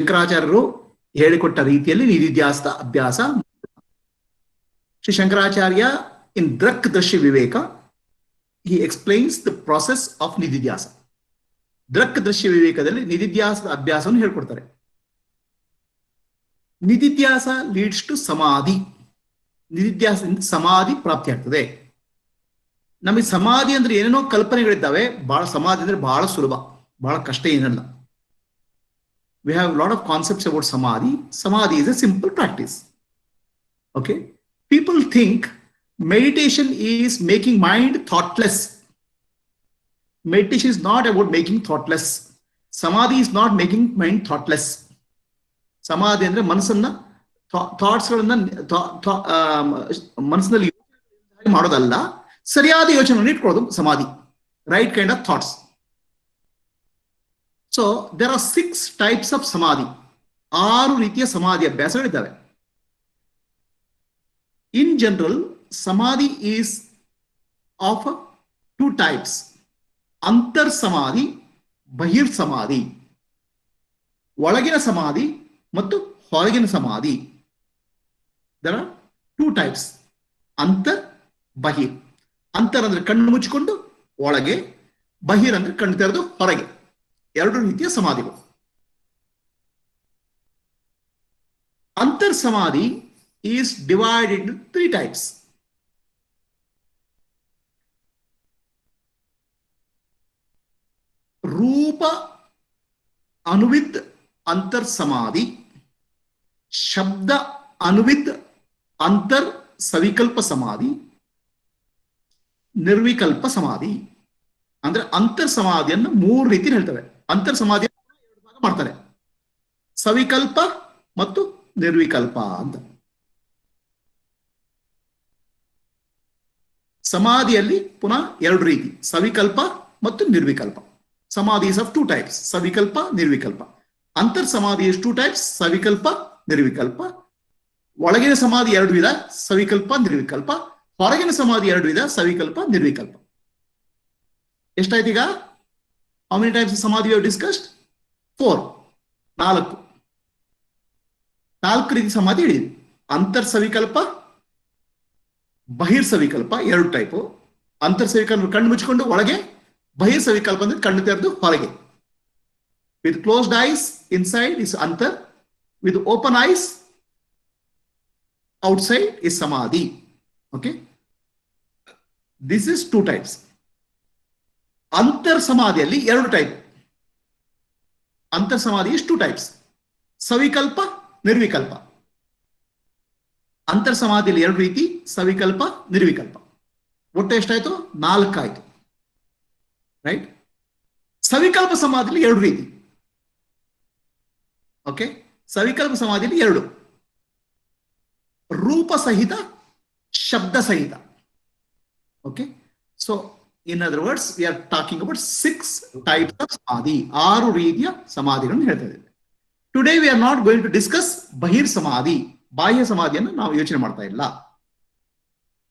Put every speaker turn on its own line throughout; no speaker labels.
ಶಂಕರಾಚಾರ್ಯರು ಹೇಳಿಕೊಟ್ಟ ರೀತಿಯಲ್ಲಿ ನಿಧಿಧ್ಯಾಸದ ಅಭ್ಯಾಸ. ಶ್ರೀ ಶಂಕರಾಚಾರ್ಯ ಇನ್ ದೃಕ್ ದೃಶ್ಯ ವಿವೇಕ he explains the process of ನಿಧಿಧ್ಯಾಸ. ದೃಕ್ ದೃಶ್ಯ ವಿವೇಕದಲ್ಲಿ ನಿಧಿಧ್ಯಾಸದ ಅಭ್ಯಾಸವನ್ನು ಹೇಳ್ಕೊಡ್ತಾರೆ. ನಿಧಿಧ್ಯಾಸ ಲೀಡ್ಸ್ ಟು ಸಮಾಧಿ. ನಿಧಿಧ್ಯಾಸದಿಂದ ಸಮಾಧಿ ಪ್ರಾಪ್ತಿ ಆಗ್ತದೆ. ನಮಗೆ ಸಮಾಧಿ ಅಂದ್ರೆ ಏನೇನೋ ಕಲ್ಪನೆಗಳಿದ್ದಾವೆ. ಬಹಳ ಸಮಾಧಿ ಅಂದ್ರೆ ಬಹಳ ಸುಲಭ, ಬಹಳ ಕಷ್ಟ ಏನಲ್ಲ. We have a lot of concepts about samadhi. Samadhi is a simple practice. Okay? People think meditation is making mind thoughtless. Meditation is not about making thoughtless. Samadhi is not making mind thoughtless. Samadhi ಅಂದ್ರೆ ಮನಸ್ಸನ್ನ ಥಾಟ್ಸ್ಗಳನ್ನ ಮನಸ್ಸಿನಲ್ಲಿ ಮಾಡೋದಲ್ಲ, ಸರಿಯಾದ ಯೋಚನೆಯನ್ನು ಇಟ್ಕೊಳ್ಳೋದು ಸಮಾಧಿ. Right kind of thoughts. So there are 6 types of samadhi. 6 ರೀತಿಯ ಸಮಾಧಿ ಅಭ್ಯಾಸಗಳಿದ್ದಾವೆ. In general samadhi is of 2 types: ಅಂತರ್ ಸಮಾಧಿ, ಬಹಿರ್ ಸಮಾಧಿ. ಒಳಗಿನ ಸಮಾಧಿ ಮತ್ತು ಹೊರಗಿನ ಸಮಾಧಿ. ದೇರ್ ಆರ್ 2 ಟೈಪ್ಸ್: ಅಂತರ್, ಬಹಿರ್. ಅಂತರ್ ಅಂದ್ರೆ ಕಣ್ಣು ಮುಚ್ಚಿಕೊಂಡು ಒಳಗೆ, ಬಹಿರ್ ಅಂದ್ರೆ ಕಣ್ಣು ತೆರೆದು ಹೊರಗೆ. 2 ರೀತಿಯ ಸಮಾಧಿಗಳು. ಅಂತರ್ ಸಮಾಧಿ ಈಸ್ ಡಿವೈಡೆಡ್ ಇಂಟು 3 ಟೈಪ್ಸ್. ರೂಪ ಅನುವಿದ್ ಅಂತರ್ ಸಮಾಧಿ, ಶಬ್ದ ಅನುವಿದ್ ಅಂತರ್ ಸವಿಕಲ್ಪ ಸಮಾಧಿ, ನಿರ್ವಿಕಲ್ಪ ಸಮಾಧಿ. ಅಂದ್ರೆ ಅಂತರ್ ಸಮಾಧಿಯನ್ನು 3 ರೀತಿ ಹೇಳ್ತವೆ. ಅಂತರ್ ಸಮಾಧಿ 2 ಭಾಗ ಮಾಡ್ತಾರೆ: ಸವಿಕಲ್ಪ ಮತ್ತು ನಿರ್ವಿಕಲ್ಪ ಅಂತ. ಸಮಾಧಿಯಲ್ಲಿ ಪುನಃ 2 ರೀತಿ: ಸವಿಕಲ್ಪ ಮತ್ತು ನಿರ್ವಿಕಲ್ಪ. ಸಮಾಧಿ ಇಸ್ ಆಫ್ 2 ಟೈಪ್ಸ್: ಸವಿಕಲ್ಪ, ನಿರ್ವಿಕಲ್ಪ. ಅಂತರ್ ಸಮಾಧಿ ಇಸ್ 2 ಟೈಪ್ಸ್: ಸವಿಕಲ್ಪ, ನಿರ್ವಿಕಲ್ಪ. ಒಳಗಿನ ಸಮಾಧಿ 2 ವಿಧ: ಸವಿಕಲ್ಪ, ನಿರ್ವಿಕಲ್ಪ. ಹೊರಗಿನ ಸಮಾಧಿ 2 ವಿಧ: ಸವಿಕಲ್ಪ, ನಿರ್ವಿಕಲ್ಪ. ಎಷ್ಟಾಯ್ತು ಈಗ? How many types of samadhi we have discussed? 4. 4 ರೀತಿ ಸಮಾಧಿ ಹೇಳಿದ್ವಿ. ಅಂತರ್ ಸವಿಕಲ್ಪ, ಬಹಿರ್ ಸವಿಕಲ್ಪ 2 ಟೈಪು. ಅಂತರ್ ಸವಿಕಲ್ಪ ಕಣ್ಣು ಮುಚ್ಚಿಕೊಂಡು ಒಳಗೆ, ಬಹಿರ್ ಸವಿಕಲ್ಪ ಅಂದ್ರೆ ಕಣ್ಣು ತೆರೆದು ಹೊರಗೆ. With closed eyes inside is antar, with open eyes outside is samadhi. Okay, this is 2 types. ಅಂತರ್ ಸಮಾಧಿಯಲ್ಲಿ 2 ಟೈಪ್. ಅಂತರ್ ಸಮಾಧಿ ಇಸ್ 2 ಟೈಪ್ಸ್: ಸವಿಕಲ್ಪ, ನಿರ್ವಿಕಲ್ಪ. ಅಂತರ್ ಸಮಾಧಿಯಲ್ಲಿ 2 ರೀತಿ: ಸವಿಕಲ್ಪ, ನಿರ್ವಿಕಲ್ಪ. ಒಟ್ಟು ಎಷ್ಟಾಯ್ತು? 4 ಆಯ್ತು. ರೈಟ್? ಸವಿಕಲ್ಪ ಸಮಾಧಿಯಲ್ಲಿ 2 ರೀತಿ. ಓಕೆ, ಸವಿಕಲ್ಪ ಸಮಾಧಿಯಲ್ಲಿ 2: ರೂಪ ಸಹಿತ, ಶಬ್ದ ಸಹಿತ. Okay, so in other words, we are talking about 6 types of samadhi. 6 ರೀತಿಯ ಸಮಾಧಿಗಳನ್ನು ಹೇಳ್ತಾ ಇದ್ದೇವೆ. Today we are not going to discuss bahir samadhi. ಬಾಹ್ಯ ಸಮಾಧಿಯನ್ನು ನಾವು ಯೋಚನೆ ಮಾಡ್ತಾ ಇಲ್ಲ.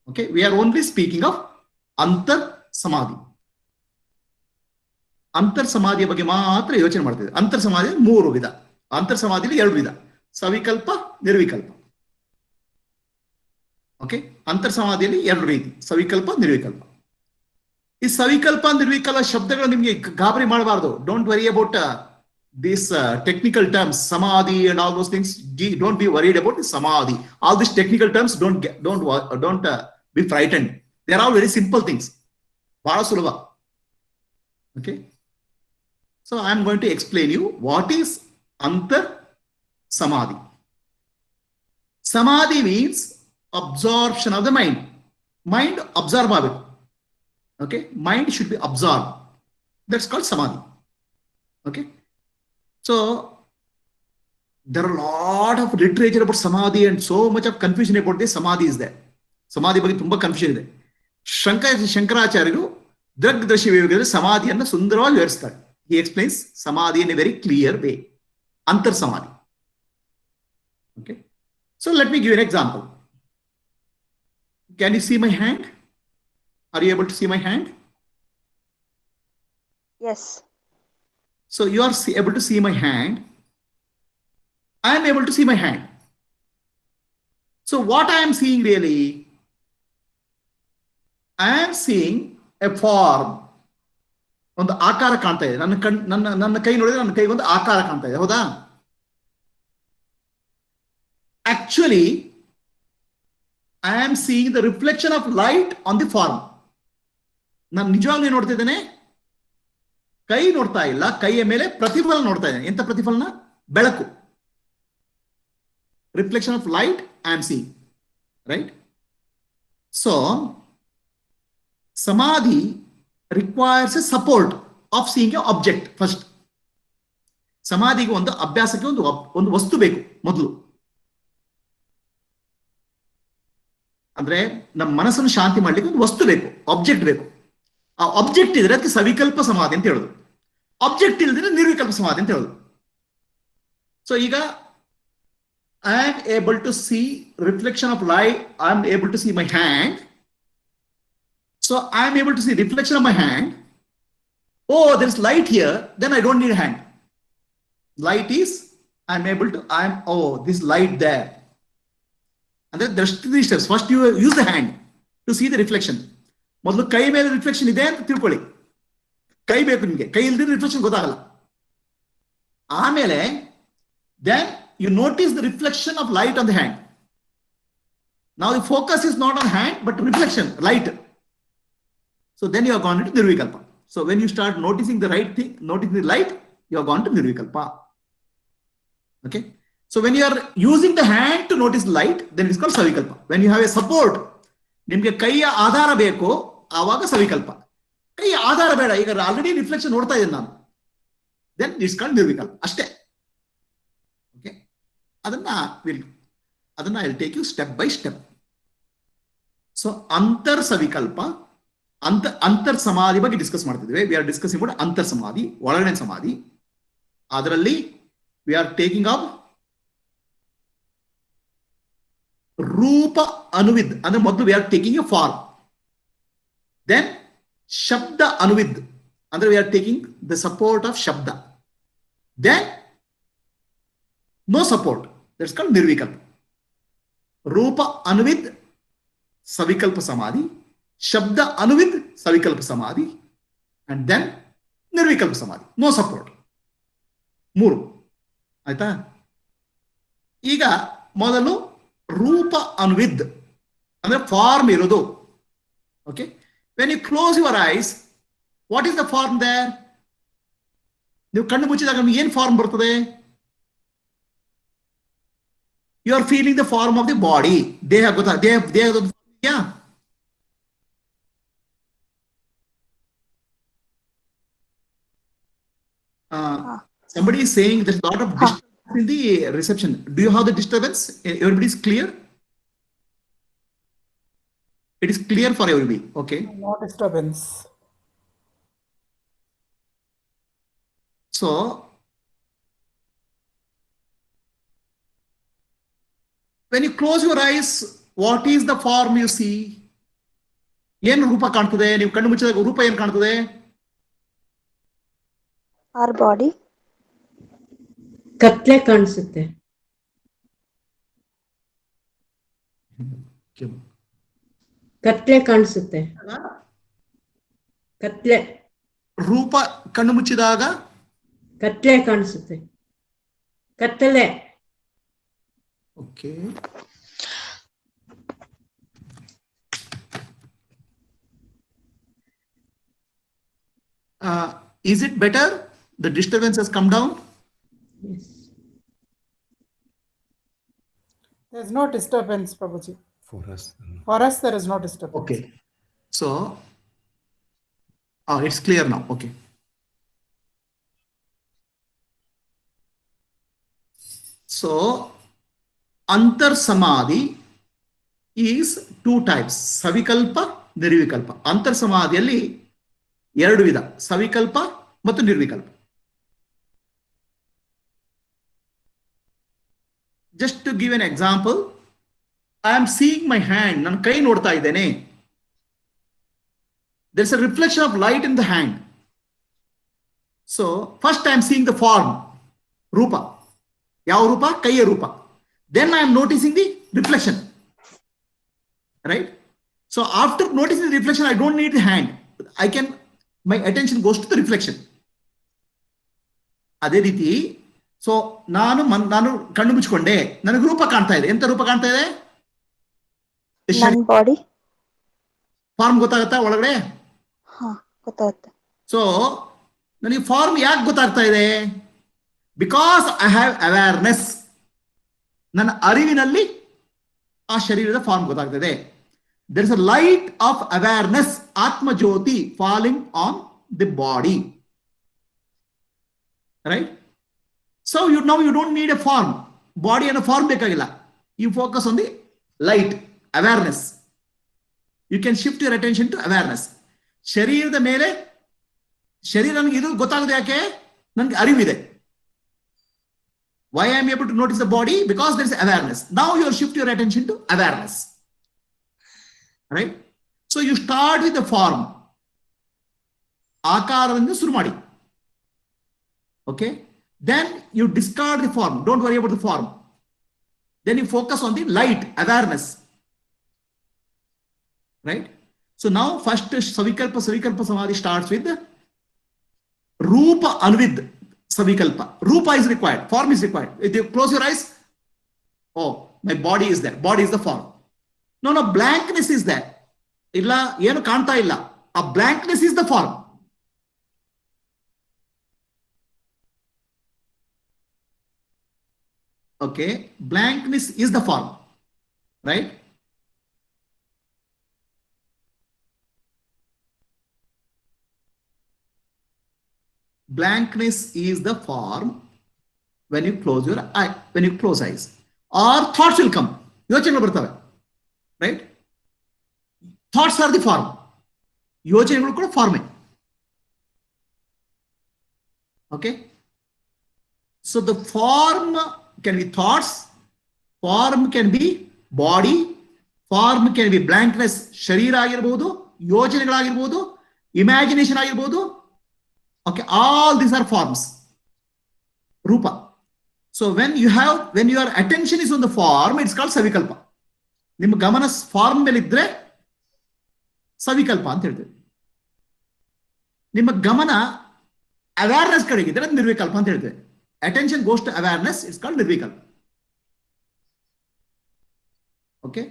Okay, we are only speaking of ಅಂತರ್ ಸಮಾಧಿ. ಅಂತರ್ ಸಮಾಧಿಯ ಬಗ್ಗೆ ಮಾತ್ರ ಯೋಚನೆ ಮಾಡ್ತಾ ಇದ್ದೇವೆ. ಅಂತರ್ ಸಮಾಧಿ 3 ವಿಧ. ಅಂತರ್ ಸಮಾಧಿಯಲ್ಲಿ 2 ವಿಧ: ಸವಿಕಲ್ಪ, ನಿರ್ವಿಕಲ್ಪ. ಓಕೆ, ಅಂತರ್ ಸಮಾಧಿಯಲ್ಲಿ 2 ರೀತಿ: ಸವಿಕಲ್ಪ, ನಿರ್ವಿಕಲ್ಪ. ಈ ಸವಿಕಲ್ಪ, ನಿರ್ವಿಕಲ್ಪ ಶಬ್ದಗಳು ನಿಮಗೆ ಗಾಬರಿ ಮಾಡಬಾರ್ದು. Don't worry about this technical terms, samadhi and all those things. Don't be worried about samadhi. All this technical terms don't be frightened. They are all very simple things. ಬಹಳ ಸುಲಭ. Okay, so I am going to explain you what is antar samadhi. Samadhi means absorption of the mind. Mind observe ಆಗಬೇಕು. Okay, mind should be absorbed. That's called samadhi. Okay, so there are a lot of literature about samadhi and so much of confusion about this. Samadhi is there. Samadhi ಬಗ್ಗೆ ತುಂಬಾ confusion ಇದೆ. ಶಂಕರಾಚಾರ್ಯರು ದೃಕ್ ದೃಶ್ಯ ವಿವೇಕದಲ್ಲಿ ಸಮಾಧಿಯನ್ನು ಸುಂದರವಾಗಿ ವಿವರಿಸ್ತಾರೆ. He explains samadhi in a very clear way. Antar samadhi. Okay, so let me give you an example. Can you see my hand? Are you able to see my hand?
Yes.
So you are able to see my hand. able to see my hand. So what I am seeing really, I am seeing a form. ಒಂದು ಆಕಾರ ಕಾಣ್ತಾ ಇದೆ. ನನ್ನ ಕೈ ನೋಡಿದ್ರೆ ನನ್ನ ಕೈ ಒಂದು ಆಕಾರ ಕಾಣ್ತಾ ಇದೆ, ಹೌದಾ? Actually, I am seeing the reflection of light on the form. ನಾನು ನಿಜವಾಗ್ಲೂ ನೋಡ್ತಾ ಇದ್ದೇನೆ, ಕೈ ನೋಡ್ತಾ ಇಲ್ಲ, ಕೈಯ ಮೇಲೆ ಪ್ರತಿಫಲನ ನೋಡ್ತಾ ಇದ್ದೇನೆ. ಎಂತ ಪ್ರತಿಫಲನ? ಬೆಳಕು. Reflection of light I am seeing, right? So samadhi requires a support of seeing an object first. ಸಮಾಧಿಗೆ ಒಂದು ಅಭ್ಯಾಸಕ್ಕೆ ಒಂದು ವಸ್ತು ಬೇಕು ಮೊದಲು. ಅಂದ್ರೆ ನಮ್ಮ ಮನಸ್ಸನ್ನು ಶಾಂತಿ ಮಾಡ್ಲಿಕ್ಕೆ ಒಂದು ವಸ್ತು ಬೇಕು, ಆಬ್ಜೆಕ್ಟ್ ಬೇಕು. ಆ ಆಬ್ಜೆಕ್ಟ್ ಇದ್ರೆ ಅದಕ್ಕೆ ಸವಿಕಲ್ಪ ಸಮಾಧಿ ಅಂತ ಹೇಳುದು. ಆಬ್ಜೆಕ್ಟ್ ಇಲ್ಲದ್ರೆ ನಿರ್ವಿಕಲ್ಪ ಸಮಾಧಿ ಅಂತ ಹೇಳುದು. ಸೊ ಈಗ I am able to see reflection of light. I am able to see my hand. So I am able to see reflection of my hand. Oh, there is light here. Then I don't need a hand. Light is, I am able to, oh, this light there. And then there's 3 steps. First you use the hand to see the reflection. ಮೊದಲು ಕೈ ಮೇಲೆ reflection ಇದೆ ಅಂತ ತಿಳ್ಕೊಳ್ಳಿ. ಕೈ ಬೇಕು ನಿಮಗೆ, ಕೈ ಇಲ್ದಿದ್ರೆ ರಿಫ್ಲೆಕ್ಷನ್ ಗೊತ್ತಾಗಲ್ಲ. ಆಮೇಲೆ then you notice the reflection of light on the hand. Now the focus is not on hand but reflection, light. So then you have gone into Nirvikalpa. So when you start noticing the right thing, noticing the light, you have gone to Nirvikalpa. Okay. So when you are using the hand to notice light, then it is called Savikalpa. When you have a support, ನಿಮಗೆ ಕೈಯ ಆಧಾರ ಬೇಕು, ಆವಾಗ ಸವಿಕಲ್ಪ. ಕೈಯ ಆಧಾರ ಬೇಡ, ಈಗ already reflection ನೋಡ್ತಾ ಇದ್ದೇನೆ ನಾನು, then it's called ನಿರ್ವಿಕಲ್ಪ ಅಷ್ಟೇ. ಓಕೆ, ಅದನ್ನ I will take you step by step. So ಅಂತರ್ ಸವಿಕಲ್ಪ, ಅಂತರ್ ಸಮಾಧಿ ಬಗ್ಗೆ ಡಿಸ್ಕಸ್ ಮಾಡ್ತಿದ್ವಿ. ವಿ ಆರ್ ಡಿಸ್ಕಸಿಂಗ್ ಅಬೌಟ್ ಅಂತರ್ ಸಮಾಧಿ, ಒಳಗಡೆ ಸಮಾಧಿ. ಅದರಲ್ಲಿ ವಿ ಆರ್ ಟೇಕಿಂಗ್ ಅಪ್ ರೂಪ ಅನುವಿದ್, ಅಂದ್ರೆ ಮೊದಲು we are taking a form. Then ಶಬ್ದ ಅನುವಿದ್, ಅಂದ್ರೆ we are taking the support of shabda. Then no support, that's called nirvikalpa. ರೂಪ ಅನುವಿದ್ ಸವಿಕಲ್ಪ ಸಮಾಧಿ, ಶಬ್ದ ಅನುವಿದ್ ಸವಿಕಲ್ಪ ಸಮಾಧಿ, ಅಂಡ್ ದೆನ್ ನಿರ್ವಿಕಲ್ಪ ಸಮಾಧಿ, ನೋ ಸಪೋರ್ಟ್. 3 ಆಯ್ತಾ? ಈಗ ಮೊದಲು ರೂಪ ಅನ್ವಿದ್ ಅಂದ್ರೆ ಫಾರ್ಮ್ ಇರೋದು. Okay, when you close your eyes, what is the form there? ನೀವು ಕಣ್ಣು ಮುಚ್ಚಿದಾಗ ನಿಮ್ಗೆ ಏನ್ ಫಾರ್ಮ್ ಬರ್ತದೆ? You are feeling the form of the body. ದೇಹ ಗೊತ್ತಾ? ದೇಹದ ಇದೆಯಾ? Somebody is saying there's a lot of disturbance in the reception. Do you have the disturbance? Everybody is clear? It is clear for everybody. Okay.
No disturbance.
So when you close your eyes, what is the form you see? ಏನು ರೂಪ ಕಾಣ್ತದೆ? ನೀವು ಕಣ್ಣು ಮುಚ್ಚಿದಾಗ ರೂಪ ಏನು ಕಾಣ್ತದೆ?
Our body.
ಕತ್ಲೆ ಕಾಣಿಸುತ್ತೆ. ಕತ್ಲೆ ಕಾಣಿಸುತ್ತೆ. ಕತ್ಲೆ
ರೂಪ ಕಣ್ಣು ಮುಚ್ಚಿದಾಗ
ಕತ್ಲೆ ಕಾಣಿಸುತ್ತೆ. ಕತ್ತಲೆ.
Okay, is it better? The disturbance has come down?
Yes.
There's no disturbance, Prabhuji.
For us.
For us, there is no disturbance.
Okay. So, it's clear now. Okay. So, antar samadhi is 2 types. Savikalpa, Nirvikalpa. Antar samadhiyalli 2 ವಿಧ, ಸವಿಕಲ್ಪ ಮತ್ತು ನಿರ್ವಿಕಲ್ಪ. Just to give an example, I am seeing my hand. ನಾನು ಕೈ ನೋಡ್ತಾ ಇದ್ದೇನೆ. There is a reflection of light in the hand. So first I am seeing the form, ರೂಪ. ಯಾವ ರೂಪ? ಕೈಯ ರೂಪ. Then I am noticing the reflection, right? So after noticing the reflection, I don't need the hand. My attention goes to the reflection. ಅದೇ ರೀತಿ so ನಾನು ಕಣ್ಣು ಮುಚ್ಕೊಂಡೆ, ನನಗೆ ರೂಪ ಕಾಣ್ತಾ ಇದೆ. ಎಂತ ರೂಪ ಕಾಣ್ತಾ ಇದೆ?
ನನ್ನ ಬಾಡಿ
ಫಾರ್ಮ್ ಗೊತ್ತಾಗತ್ತಾ ಒಳಗಡೆ?
ಗೊತ್ತಾಗುತ್ತೆ.
ಸೊ ನನಗೆ ಫಾರ್ಮ್ ಯಾಕೆ ಗೊತ್ತಾಗ್ತಾ ಇದೆ? Because I have awareness. ನನ್ನ ಅರಿವಿನಲ್ಲಿ ಆ ಶರೀರದ ಫಾರ್ಮ್ ಗೊತ್ತಾಗ್ತದೆ. There is a light of awareness, atmajyoti falling on the body, right? So you don't need a form. Body ಅನ್ನೋ ಫಾರ್ಮ್ ಬೇಕಾಗಿಲ್ಲ. You focus on the light, awareness. You can shift your attention to awareness. ಶರೀರದ ಮೇಲೆ ಶರೀರ ನನಗೆ ಇದು ಗೊತ್ತಾಗದೆ ಯಾಕೆ? ನನಗೆ ಅರಿವಿದೆ. Why I am able to notice the body? Because there is awareness. Now you shift your attention to awareness, right? So you start with the form. ಆಕಾರದಿಂದ ಶುರು ಮಾಡಿ. Okay? Then you discard the form. Don't worry about the form. Then you focus on the light, awareness. Right? So now first Savikalpa Samadhi starts with Rupa Anvid Savikalpa. Rupa is required, form is required. If you close your eyes, oh, my body is there. Body is the form. No, blankness is there. Illa, yenu kanta illa. A blankness is the form. Okay, blankness is the form, right? Blankness is the form when you close your eye, when you close eyes, or thoughts will come. ಯೋಚನೆಗಳು ಬರ್ತವೆ, right? Thoughts are the form. ಯೋಚನೆಗಳು ಕೂಡ ಫಾರ್ಮೇ. Okay, so the form can be thoughts, form can be body, form can be blankness, ಶರೀರ ಆಗಿರಬಹುದು, ಯೋಚನೆಗಳಾಗಿರಬಹುದು, imagination ಆಗಿರಬಹುದು. Okay, all these are forms. Rupa. So when your attention is on the form, it's called Savikalpa. ನಿಮ್ಮ ಗಮನ form ಮೇಲೆ ಇದ್ರೆ ಸವಿಕಲ್ಪ ಅಂತ ಹೇಳ್ತೇವೆ. ನಿಮ್ಮ ಗಮನ ಅವೇರ್ನೆಸ್ ಕಡೆಗಿದ್ರೆ ಅದು ನಿರ್ವಿಕಲ್ಪ ಅಂತ ಹೇಳ್ತೇವೆ. Attention goes to awareness, it's called nirvikalpa. Okay,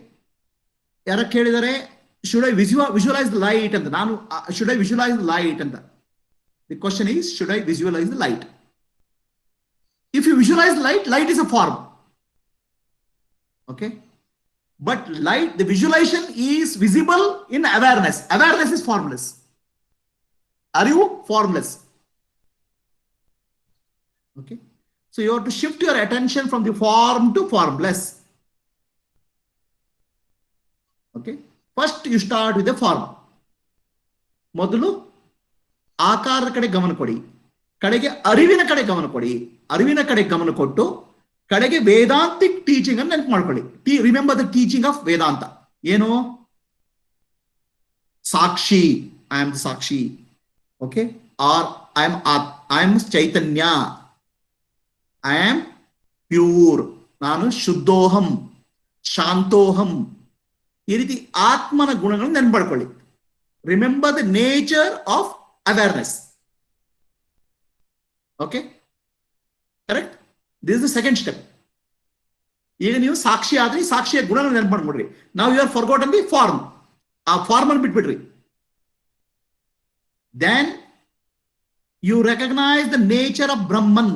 ಯಾರ ಕೇಳಿದರೆ should I visualize the light ಅಂತ. ನಾನು should I visualize the light ಅಂತ. The question is, should I visualize the light? If you visualize light, light is a form. Okay, but light, the visualization is visible in awareness. Awareness is formless. Are you formless? Okay, so you have to shift your attention from the form to formless. Okay, first you start with the form. ಮೊದಲು ಆಕಾರದ ಕಡೆ ಗಮನ ಕೊಡಿ, ಕಡೆಗೆ ಅರಿವಿನ ಕಡೆ ಗಮನ ಕೊಡಿ, ಅರಿವಿನ ಕಡೆ ಗಮನ ಕೊಟ್ಟು ಕಡೆಗೆ ವೇದಾಂತಿಕ್ ಟೀಚಿಂಗ್ ಅನ್ನು ನೆನಪು ಮಾಡ್ಕೊಳ್ಳಿ. Remember the teaching of Vedanta. ಏನು? ಸಾಕ್ಷಿ, I am the sakshi. Okay, or I am chaitanya, I am pure, ನಾನು ಶುದ್ಧೋಹಂ, ಶಾಂತೋಹಂ. ಈ ರೀತಿ ಆತ್ಮನ ಗುಣಗಳನ್ನು ನೆನಪು ಮಾಡ್ಕೊಳ್ಳಿ. Remember the nature of awareness. Okay, correct? This is the second step. ಈಗ ನೀವು ಸಾಕ್ಷಿ ಆದ್ರಿ, ಸಾಕ್ಷಿಯ ಗುಣಗಳನ್ನು ನೆನಪು ಮಾಡ್ಬಿಡ್ರಿ. ನಾವು you are forgotten the form. ಆ ಫಾರ್ಮ್ ಅನ್ನು ಬಿಟ್ಬಿಡ್ರಿ. Then you recognize the nature of Brahman.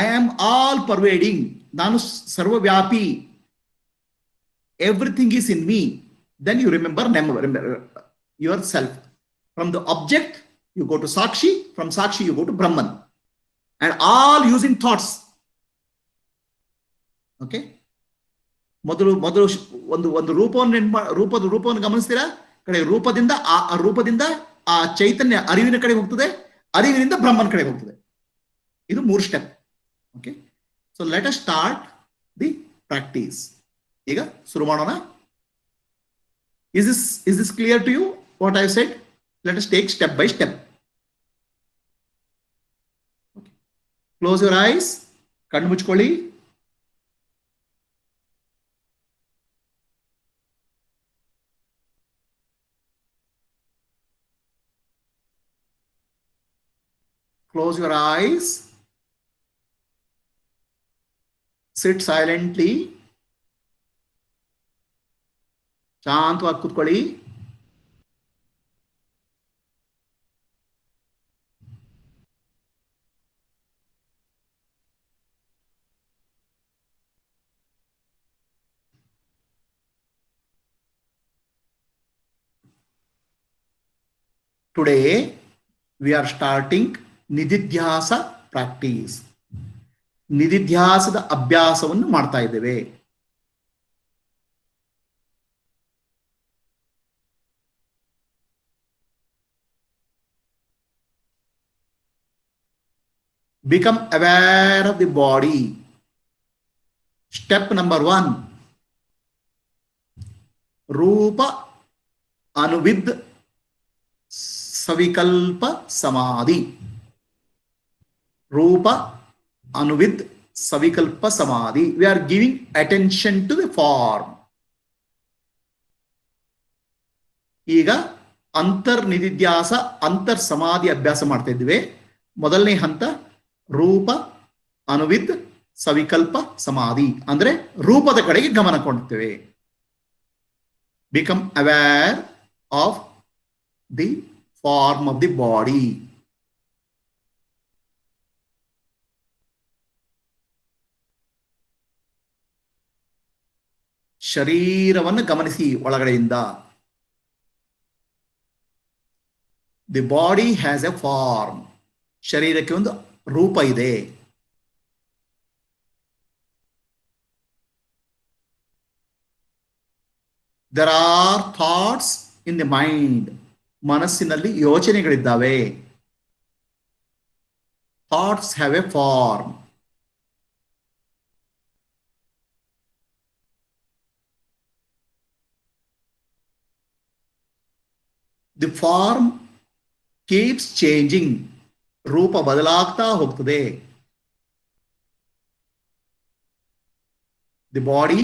I am all pervading. ನಾನು ಸರ್ವವ್ಯಾಪಿ. Everything is in me. Then you remember yourself. From the object, you go to Sakshi. From Sakshi, you go to Brahman. And all using thoughts. Okay? ಮೊದಲು ಒಂದು ರೂಪವನ್ನು ಗಮನಿಸ್ತೀರಾ, ಕಡೆ ರೂಪದಿಂದ ಆ ಚೈತನ್ಯ ಅರಿವಿನ ಕಡೆ ಹೋಗ್ತದೆ, ಅರಿವಿನಿಂದ ಬ್ರಹ್ಮನ ಕಡೆ ಹೋಗ್ತದೆ. ಇದು 3 step. Okay, so let us start the practice. ಈಗ ಶುರು ಮಾಡೋಣ. Is this clear to you what I said? Let us take step by step. Okay. Close your eyes. ಕಣ್ಣು ಮುಚ್ಕೊಳ್ಳಿ. Close your eyes. Sit silently. ಶಾಂತವಾಗಿ ಕೂತ್ಕೊಳ್ಳಿ. Today we are starting nididhyasa practice. ನಿಧಿಧ್ಯಾಸದ ಅಭ್ಯಾಸವನ್ನು ಮಾಡ್ತಾ ಇದ್ದೇವೆ. Become aware of the body. Step number 1. ರೂಪ ಅನುವಿದ್ ಸವಿಕಲ್ಪ ಸಮಾಧಿ. ರೂಪ ಅನುವಿದ್ ಸವಿಕಲ್ಪ ಸಮಾಧಿ. We are giving attention to the form. ಈಗ ಅಂತರ್ನಿಧಿಧ್ಯಾಸ ಅಂತರ್ ಸಮಾಧಿ ಅಭ್ಯಾಸ ಮಾಡ್ತಾ ಇದ್ದೇವೆ. ಮೊದಲನೇ ಹಂತ ರೂಪ ಅನುವಿದ್ ಸವಿಕಲ್ಪ ಸಮಾಧಿ, ಅಂದ್ರೆ ರೂಪದ ಕಡೆಗೆ ಗಮನ ಕೊಡ್ತೇವೆ. Become aware of the form of the body. ಶರೀರವನ್ನು ಗಮನಿಸಿ ಒಳಗಡೆಯಿಂದ. The body has a form. ಶರೀರಕ್ಕೆ ಒಂದು ರೂಪ ಇದೆ. There are thoughts in the mind. ಮನಸ್ಸಿನಲ್ಲಿ ಯೋಚನೆಗಳಿದ್ದಾವೆ. Thoughts have a form. The form keeps changing. ರೂಪ ಬದಲಾಗ್ತಾ ಹೋಗ್ತದೆ. The body,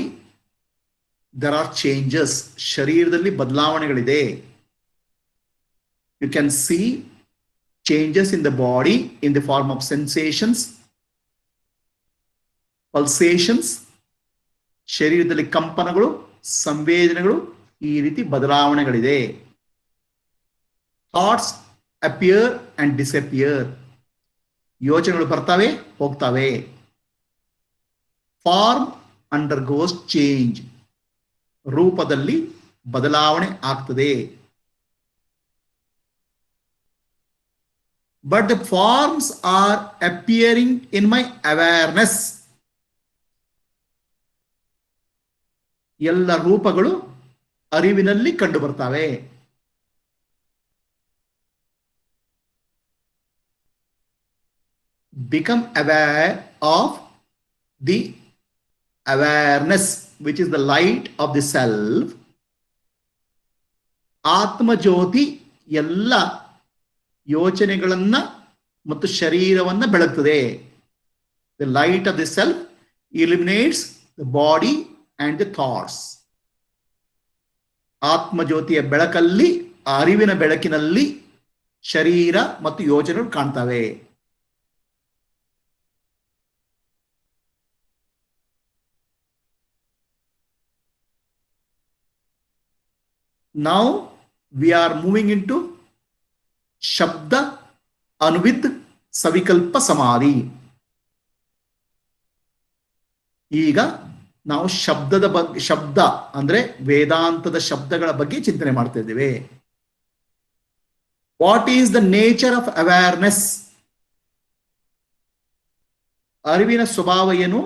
there are changes. ಶರೀರದಲ್ಲಿ ಬದಲಾವಣೆಗಳಿದೆ. You can see changes in the body in the form of sensations, pulsations. ಶರೀರದಲ್ಲಿ ಕಂಪನಗಳು, ಸಂವೇದನೆಗಳು, ಈ ರೀತಿ ಬದಲಾವಣೆಗಳಿದೆ. Thoughts appear and disappear. ಯೋಚನೆಗಳು ಬರ್ತವೆ, ಹೋಗ್ತವೆ. Form undergoes change. ರೂಪದಲ್ಲಿ ಬದಲಾವಣೆ ಆಗ್ತದೆ. But the forms are appearing in my awareness. ಎಲ್ಲ ರೂಪಗಳು ಅರಿವಿನಲ್ಲಿ ಕಂಡು ಬರ್ತವೆ. Become aware of the awareness, which is the light of the self. ಆತ್ಮಜ್ಯೋತಿ ಎಲ್ಲ ಯೋಚನೆಗಳನ್ನ ಮತ್ತು ಶರೀರವನ್ನ ಬೆಳಗ್ತದೆ. The light of the self illuminates the body and the thoughts. ಆತ್ಮಜ್ಯೋತಿಯ ಬೆಳಕಲ್ಲಿ, ಅರಿವಿನ ಬೆಳಕಿನಲ್ಲಿ ಶರೀರ ಮತ್ತು ಯೋಚನೆಗಳು ಕಾಣ್ತವೆ. Now we are moving into ಶಬ್ದ ಅನುವಿದ್ ಸವಿಕಲ್ಪ ಸಮಾಧಿ. ಈಗ ನಾವು ಶಬ್ದದ ಬಗ್ಗೆ, ಶಬ್ದ ಅಂದ್ರೆ ವೇದಾಂತದ ಶಬ್ದಗಳ ಬಗ್ಗೆ ಚಿಂತನೆ ಮಾಡ್ತಾ ಇದ್ದೇವೆ. What is the nature of awareness? ಅರಿವಿನ ಸ್ವಭಾವ ಏನು?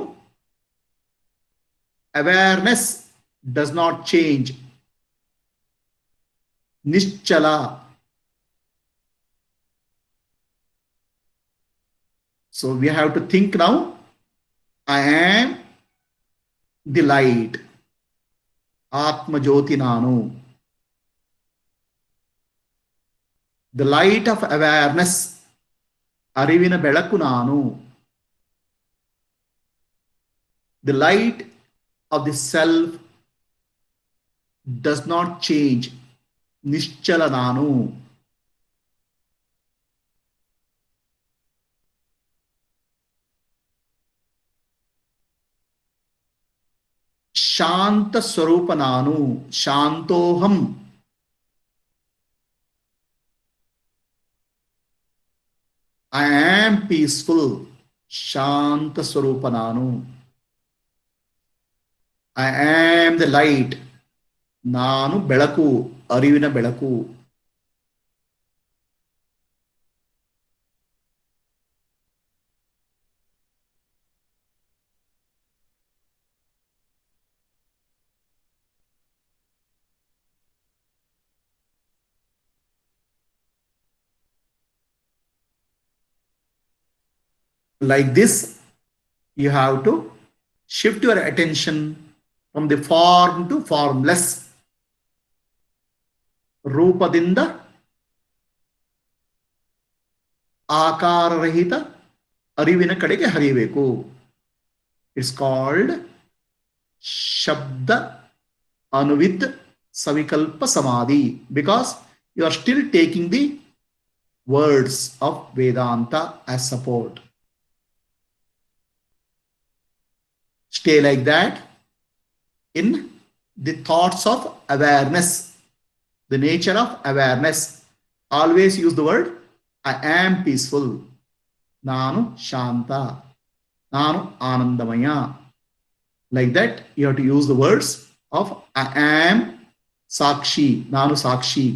Awareness does not change. ನಿಶ್ಚಲ. So we have to think now. I am the light. Atma Jyoti Nanu. The light of awareness. Arivina Belaku Nanu. The light of the self does not change. Nischala Nanu. शांत स्वरूप नानु. शांतोहम. I am peaceful. Shanta Swarupananu. I am the light. Nanu Belaku. Arivina Belaku. Like this, you have to shift your attention from the form to formless. Rupadinda ಆಕಾರರಹಿತ ಅರಿವಿನ ಕಡೆಗೆ ಹರಿಬೇಕು. It's called Shabda Anuvid Savikalpa Samadhi, because you are still taking the words of Vedanta as support. Stay like that in the thoughts of awareness, the nature of awareness. Always use the word I am peaceful. Nanu Shanta. Nanu Anandamaya. Like that, you have to use the words of I am Sakshi. Nanu Sakshi.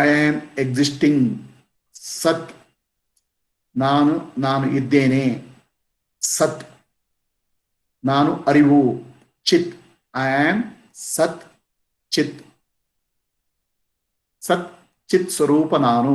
I am existing. Sat. ನಾನು ಇದ್ದೇನೆ. ಸತ್. ನಾನು ಅರಿವು. ಚಿತ್. I am ಸತ್ ಚಿತ್. ಸತ್ ಚಿತ್ ಸ್ವರೂಪ ನಾನು.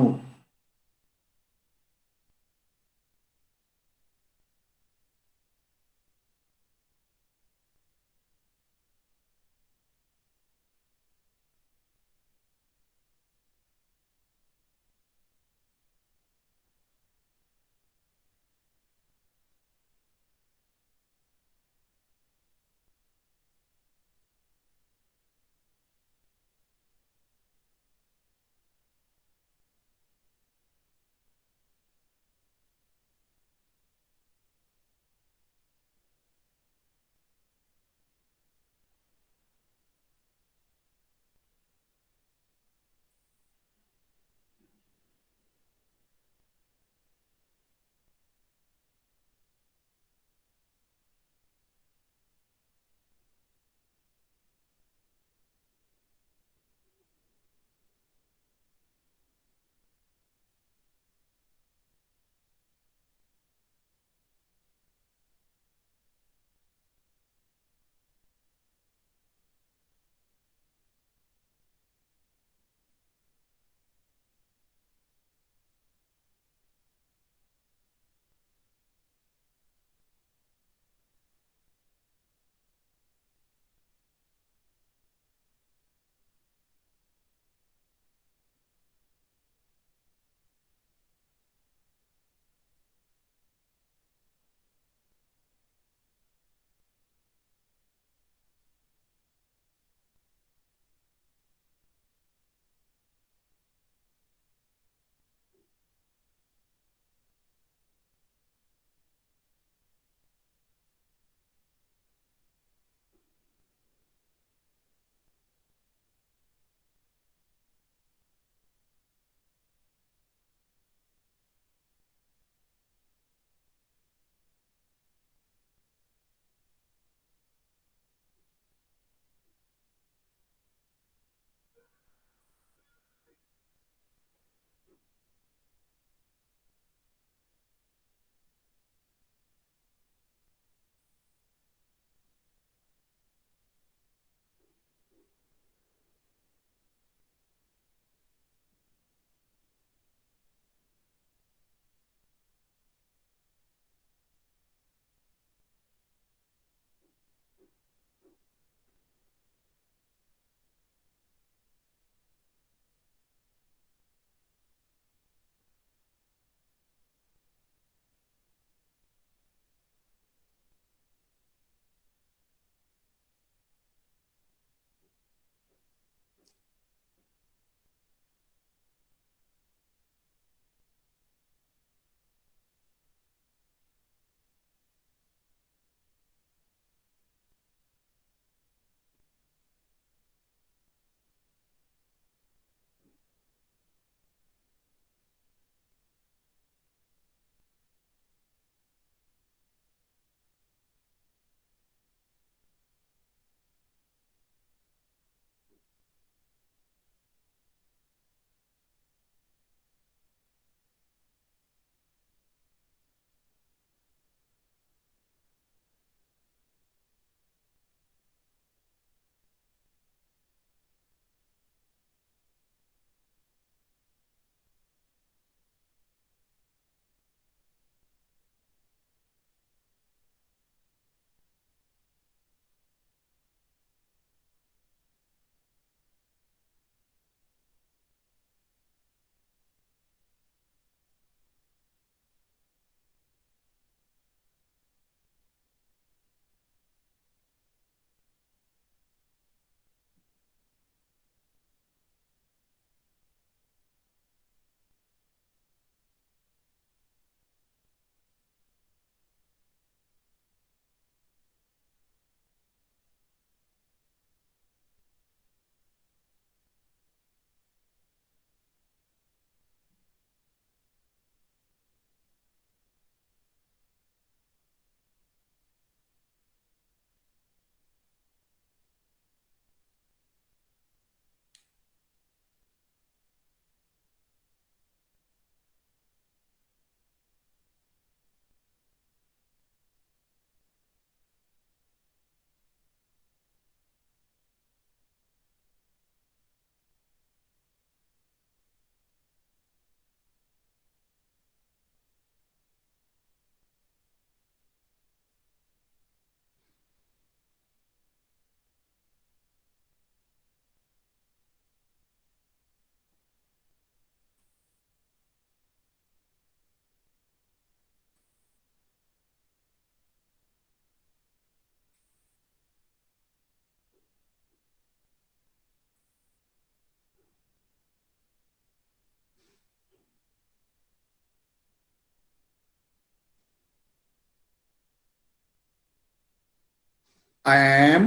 I am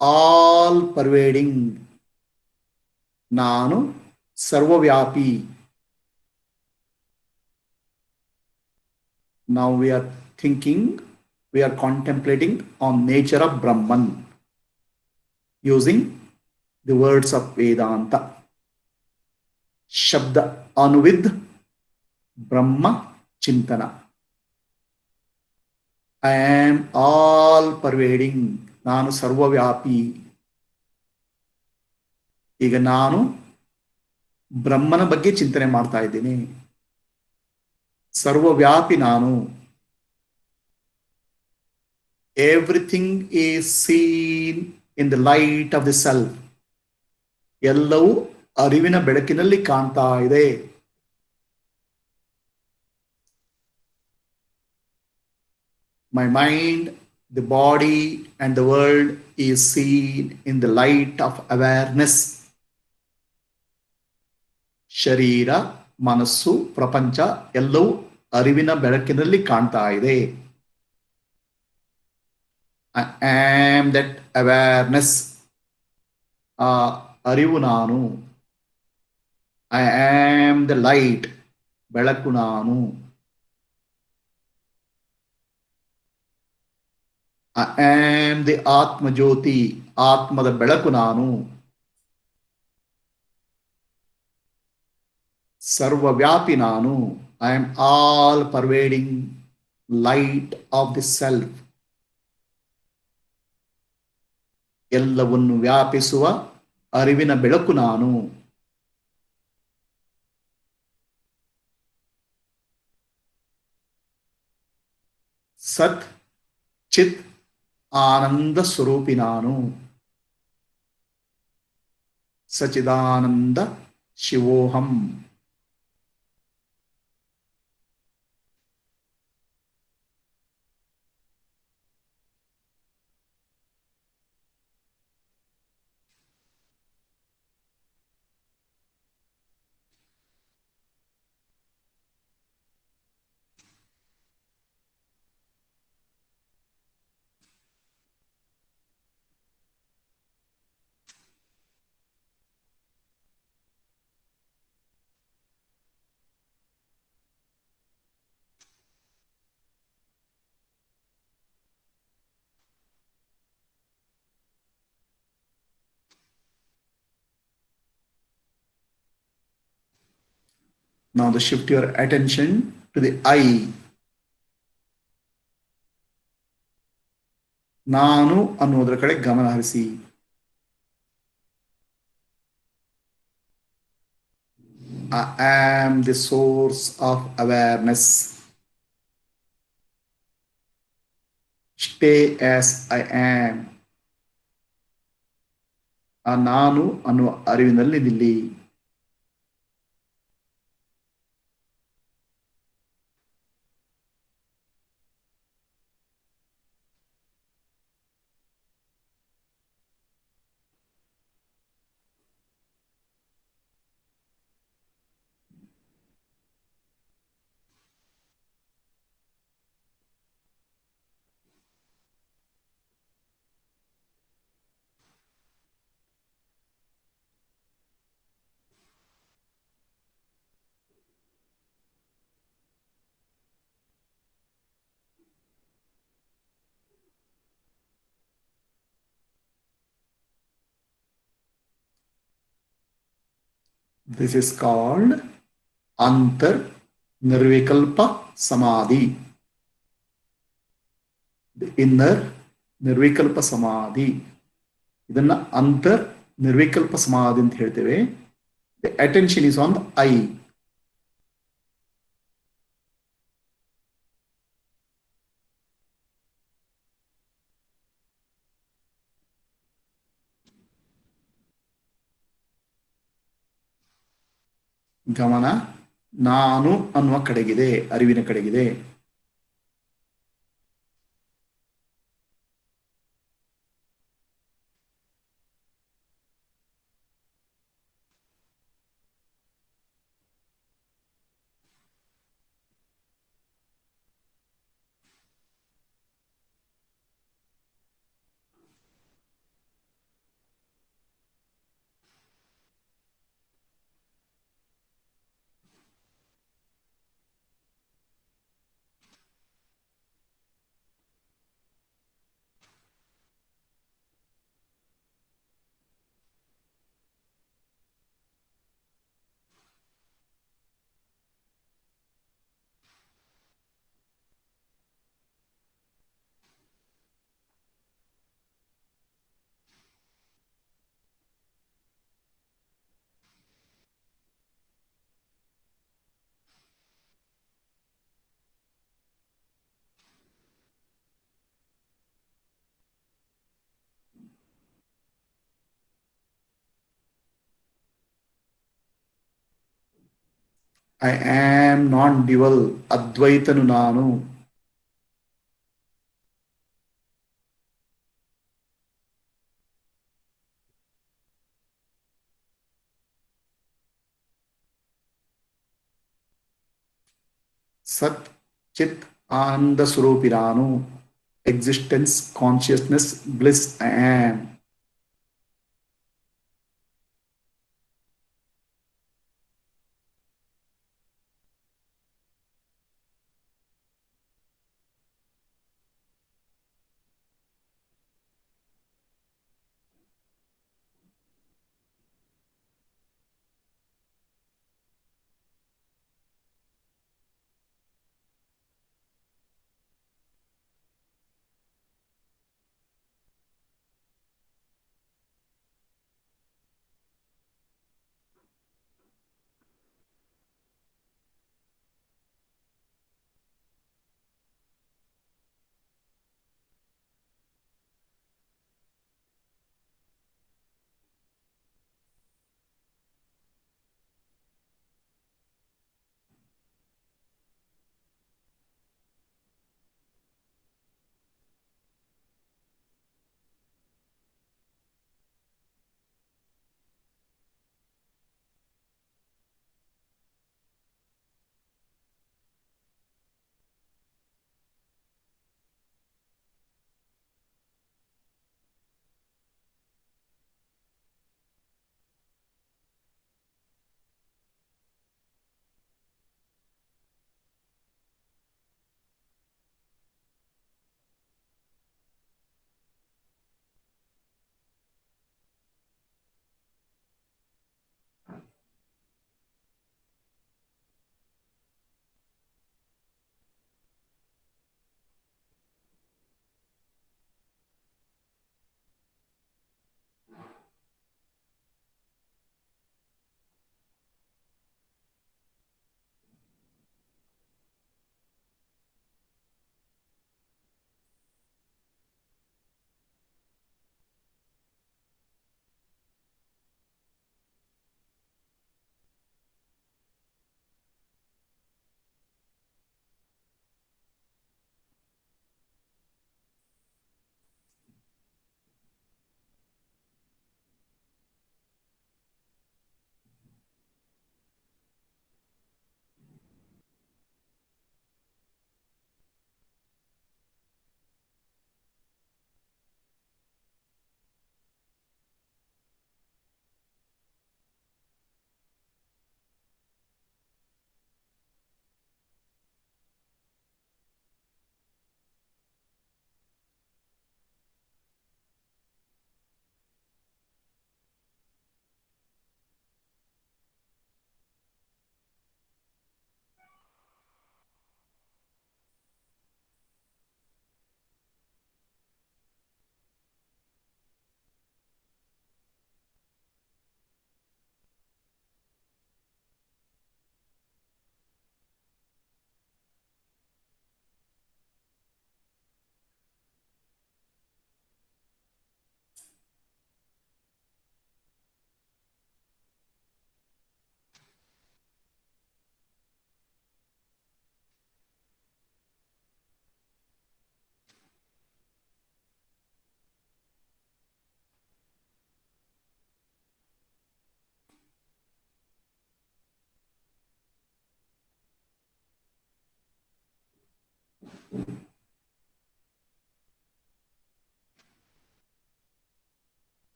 all pervading. ನಾನು ಸರ್ವವ್ಯಾಪಿ. Now we are thinking, we are contemplating on nature of Brahman using the words of Vedanta. Shabda Anuvid Brahma Chintana. I am all pervading. ನಾನು ಸರ್ವವ್ಯಾಪಿ. ಈಗ ನಾನು ಬ್ರಹ್ಮನ ಬಗ್ಗೆ ಚಿಂತನೆ ಮಾಡ್ತಾ ಇದ್ದೀನಿ. ಸರ್ವವ್ಯಾಪಿ ನಾನು. Everything is seen in the light off the self. ಎಲ್ಲವೂ ಅರಿವಿನ ಬೆಳಕಿನಲ್ಲಿ ಕಾಣ್ತಾ ಇದೆ. My mind, the body, and the world is seen in the light of awareness. ಶರೀರ, ಮನಸ್ಸು, ಪ್ರಪಂಚ ಎಲ್ಲವೂ ಅರಿವಿನ ಬೆಳಕಿನಲ್ಲಿ ಕಾಣ್ತಾ ಇದೆ. I am that awareness. ಆ ಅರಿವು ನಾನು. I am the light. ಬೆಳಕು ನಾನು. I am the Atma Jyoti. ಆತ್ಮದ ಬೆಳಕು ನಾನು. ಸರ್ವವ್ಯಾಪಿ ನಾನು. I am all pervading light of the self. ಎಲ್ಲವನ್ನು ವ್ಯಾಪಿಸುವ ಅರಿವಿನ ಬೆಳಕು ನಾನು. ಸತ್ ಚಿತ್ ಆನಂದ ಸ್ವರೂಪಿ ನಾನು. ಸಚಿದಾನಂದ ಶಿವೋಹಂ. Now shift your attention to the I. ನಾನು ಅನ್ನೋದರ ಕಡೆ ಗಮನ ಹರಿಸಿ. I am the source of awareness. Stay as I am. ಆ ನಾನು ಅನ್ನುವ ಅರಿವಿನಲ್ಲಿ ನಿಲ್ಲಿ. This is called Antar Nirvikalpa Samadhi. The inner Nirvikalpa Samadhi. ಇದನ್ನ ಅಂತರ್ ನಿರ್ವಿಕಲ್ಪ ಸಮಾಧಿ ಅಂತ ಹೇಳ್ತೇವೆ. The attention is on the I. ಗಮನ ನಾನು ಅನ್ನುವ ಕಡೆಗಿದೆ, ಅರಿವಿನ ಕಡೆಗಿದೆ. I am non-dual. ಅದ್ವೈತನು ನಾನು. ಸತ್ ಚಿತ್ ಆನಂದ ಸ್ವರೂಪಿ ನಾನು. Existence consciousness bliss I am.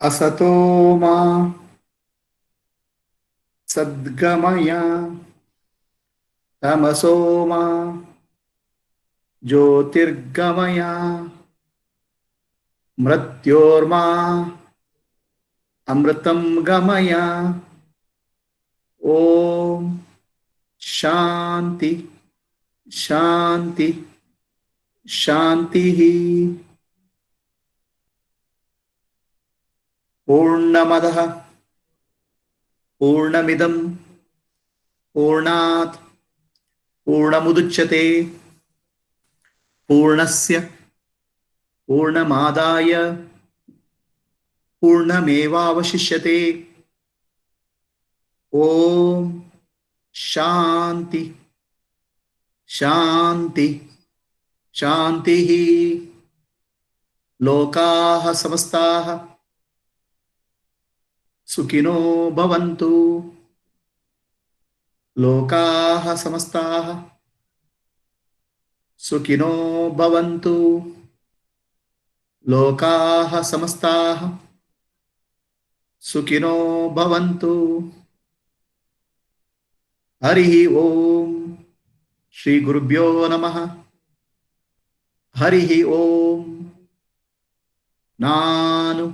असतो मा सद्गमय तमसो मा ज्योतिर्गमय मृत्योर्मा अमृतं गमय। ओम शांति शांति शांति। पूर्णमदः पूर्णमिदं पूर्णात् पूर्णमुदच्यते पूर्णस्य पूर्णमादाय पूर्णमेवावशिष्यते। ओम शांति शांति शांति। लोकाः समस्ताः सुखिनो भवन्तु। लोकाः समस्ताः सुखिनो भवन्तु। लोकाः समस्ताः सुखिनो भवन्तु। हरि ओम श्री गुरुभ्यो नमः। हरि ओम ನಾನು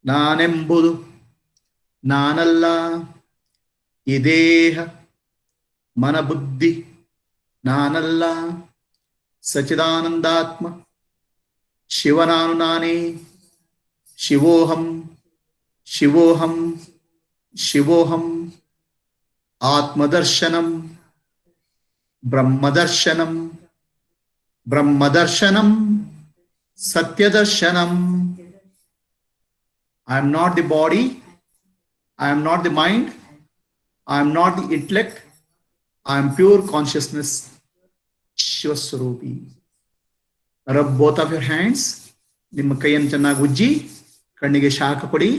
ನಾನೆಂಬುದು ನಾನಲ್ಲ, ಈ ದೇಹ ಮನಬುದ್ಧಿ ನಾನಲ್ಲ, ಸಚಿದಾನಂದಾತ್ಮ ಶಿವನಾನು ನಾನೇ, ಶಿವೋಹಂ ಶಿವೋಹಂ ಶಿವೋಹಂ। ಆತ್ಮದರ್ಶನಂ ಬ್ರಹ್ಮದರ್ಶನಂ ಬ್ರಹ್ಮದರ್ಶನಂ ಸತ್ಯದರ್ಶನಂ। I am not the body, I am not the mind, I am not the intellect, I am pure consciousness, Shivaswarupi. Rub both of your hands, ನಿಮ್ಮ ಕೈಯನ್ನು ಚೆನ್ನಾಗಿ ಉಜ್ಜಿ ಕಣ್ಣಿಗೆ ಶಾಖ ಕೊಡಿ.